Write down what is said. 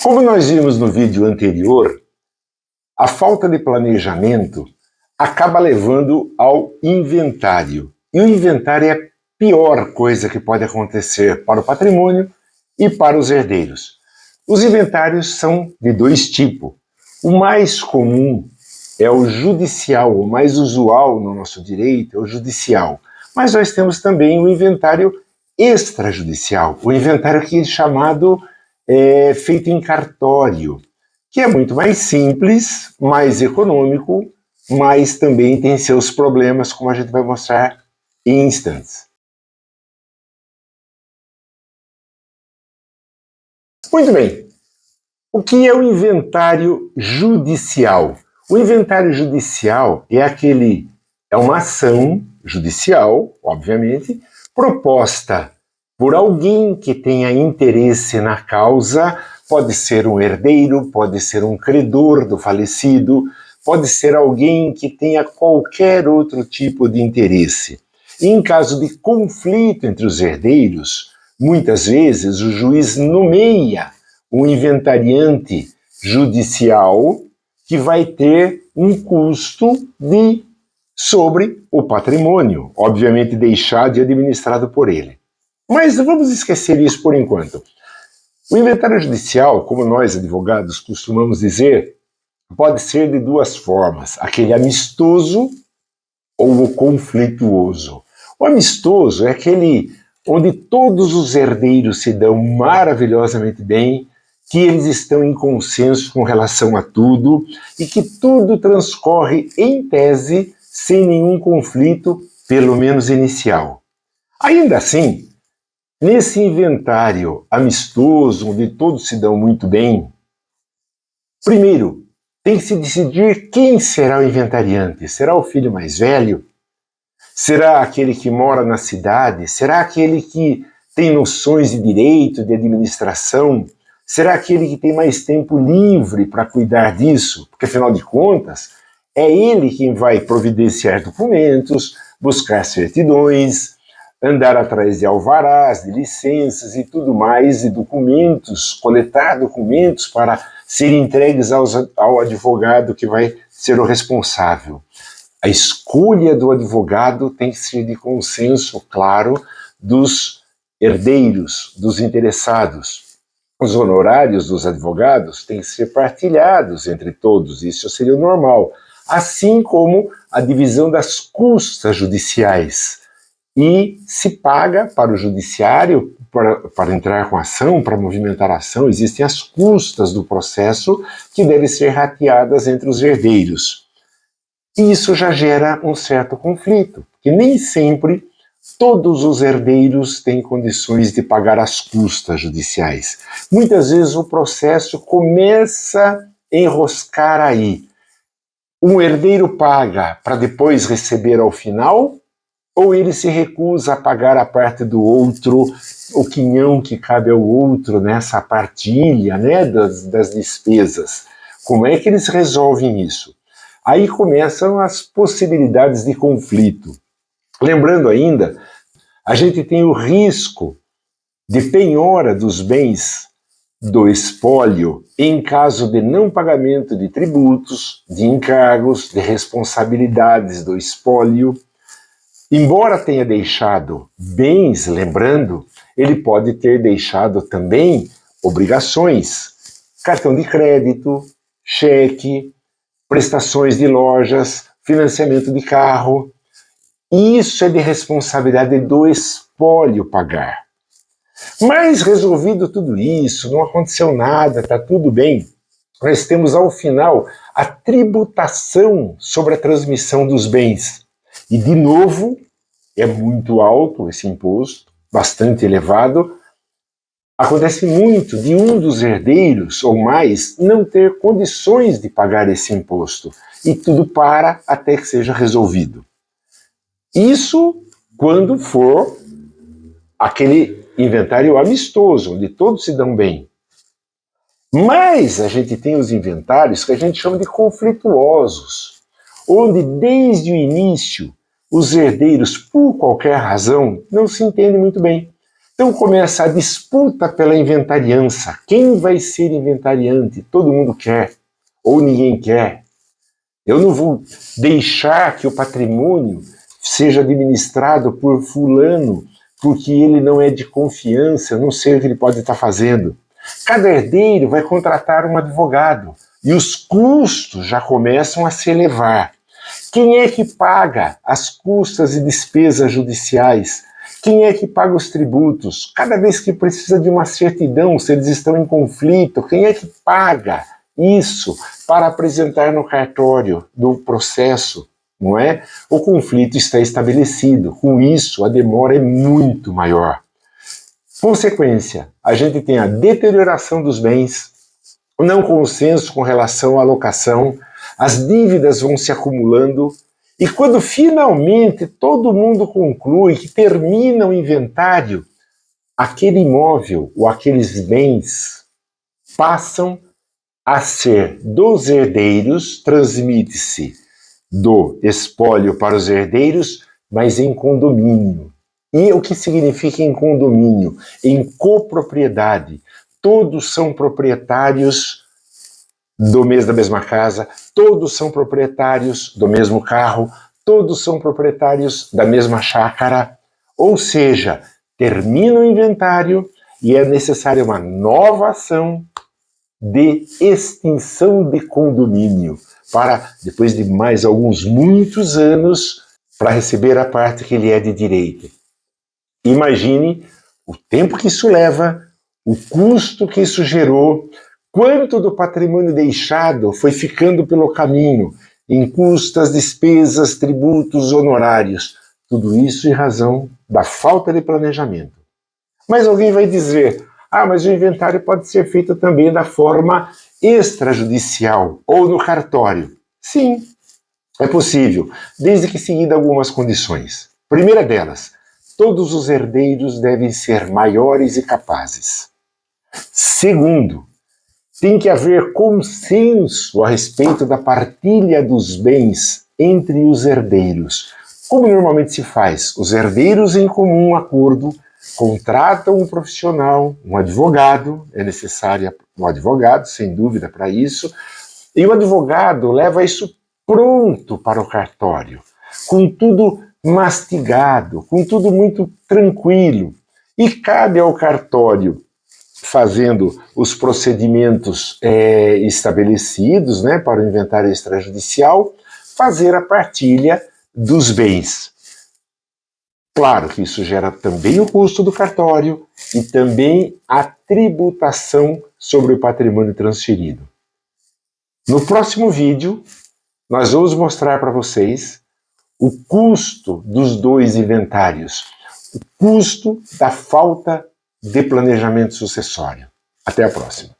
Como nós vimos no vídeo anterior, a falta de planejamento acaba levando ao inventário. E o inventário é a pior coisa que pode acontecer para o patrimônio e para os herdeiros. Os inventários são de dois tipos. O mais comum é o judicial, o mais usual no nosso direito é o judicial. Mas nós temos também o inventário extrajudicial, o inventário que é chamado feito em cartório, que é muito mais simples, mais econômico, mas também tem seus problemas, como a gente vai mostrar em instantes. Muito bem. O que é o inventário judicial? O inventário judicial é uma ação judicial, obviamente, proposta por alguém que tenha interesse na causa. Pode ser um herdeiro, pode ser um credor do falecido, pode ser alguém que tenha qualquer outro tipo de interesse. E em caso de conflito entre os herdeiros, muitas vezes o juiz nomeia um inventariante judicial que vai ter um custo sobre o patrimônio, obviamente deixado e administrado por ele. Mas vamos esquecer isso por enquanto. O inventário judicial, como nós advogados costumamos dizer, pode ser de duas formas, aquele amistoso ou o conflituoso. O amistoso é aquele onde todos os herdeiros se dão maravilhosamente bem, que eles estão em consenso com relação a tudo e que tudo transcorre em tese sem nenhum conflito, pelo menos inicial. Ainda assim, nesse inventário amistoso, onde todos se dão muito bem, primeiro, tem que se decidir quem será o inventariante. Será o filho mais velho? Será aquele que mora na cidade? Será aquele que tem noções de direito, de administração? Será aquele que tem mais tempo livre para cuidar disso? Porque, afinal de contas, é ele quem vai providenciar documentos, buscar certidões, andar atrás de alvarás, de licenças e tudo mais, e documentos, coletar documentos para serem entregues ao advogado que vai ser o responsável. A escolha do advogado tem que ser de consenso, claro, dos herdeiros, dos interessados. Os honorários dos advogados têm que ser partilhados entre todos, isso seria o normal. Assim como a divisão das custas judiciais. E se paga para o judiciário, para entrar com ação, para movimentar a ação, existem as custas do processo que devem ser rateadas entre os herdeiros. E isso já gera um certo conflito, porque nem sempre todos os herdeiros têm condições de pagar as custas judiciais. Muitas vezes o processo começa a enroscar aí. Um herdeiro paga para depois receber ao final, ou ele se recusa a pagar a parte do outro, o quinhão que cabe ao outro nessa partilha, né, das despesas. Como é que eles resolvem isso? Aí começam as possibilidades de conflito. Lembrando ainda, a gente tem o risco de penhora dos bens do espólio em caso de não pagamento de tributos, de encargos, de responsabilidades do espólio. Embora tenha deixado bens, lembrando, ele pode ter deixado também obrigações, cartão de crédito, cheque, prestações de lojas, financiamento de carro. Isso é de responsabilidade do espólio pagar. Mas resolvido tudo isso, não aconteceu nada, está tudo bem, nós temos ao final a tributação sobre a transmissão dos bens. E de novo, é muito alto esse imposto, bastante elevado. Acontece muito de um dos herdeiros ou mais não ter condições de pagar esse imposto. E tudo para até que seja resolvido. Isso quando for aquele inventário amistoso, onde todos se dão bem. Mas a gente tem os inventários que a gente chama de conflituosos, onde desde o início os herdeiros, por qualquer razão, não se entendem muito bem. Então começa a disputa pela inventariança. Quem vai ser inventariante? Todo mundo quer, ou ninguém quer. Eu não vou deixar que o patrimônio seja administrado por fulano, porque ele não é de confiança, eu não sei o que ele pode estar fazendo. Cada herdeiro vai contratar um advogado e os custos já começam a se elevar. Quem é que paga as custas e despesas judiciais? Quem é que paga os tributos? Cada vez que precisa de uma certidão, se eles estão em conflito, quem é que paga isso para apresentar no cartório do processo? Não é? O conflito está estabelecido. Com isso, a demora é muito maior. Consequência, a gente tem a deterioração dos bens, o não consenso com relação à alocação, as dívidas vão se acumulando, e quando finalmente todo mundo conclui que termina o inventário, aquele imóvel ou aqueles bens passam a ser dos herdeiros, transmite-se do espólio para os herdeiros, mas em condomínio. E o que significa em condomínio? Em copropriedade. Todos são proprietários da mesma casa, todos são proprietários do mesmo carro, todos são proprietários da mesma chácara. Ou seja, termina o inventário e é necessária uma nova ação de extinção de condomínio para, depois de mais muitos anos, para receber a parte que lhe é de direito. Imagine o tempo que isso leva, o custo que isso gerou, quanto do patrimônio deixado foi ficando pelo caminho, em custas, despesas, tributos, honorários. Tudo isso em razão da falta de planejamento. Mas alguém vai dizer, mas o inventário pode ser feito também da forma extrajudicial ou no cartório. Sim, é possível, desde que seguindo algumas condições. Primeira delas, todos os herdeiros devem ser maiores e capazes. Segundo, tem que haver consenso a respeito da partilha dos bens entre os herdeiros. Como normalmente se faz? Os herdeiros, em comum acordo, contratam um profissional, um advogado, é necessário um advogado, sem dúvida, para isso, e o advogado leva isso pronto para o cartório, com tudo mastigado, com tudo muito tranquilo. E cabe ao cartório, fazendo os procedimentos estabelecidos, né, para o inventário extrajudicial, fazer a partilha dos bens. Claro que isso gera também o custo do cartório e também a tributação sobre o patrimônio transferido. No próximo vídeo, nós vamos mostrar para vocês o custo dos dois inventários, o custo da falta de planejamento sucessório. Até a próxima.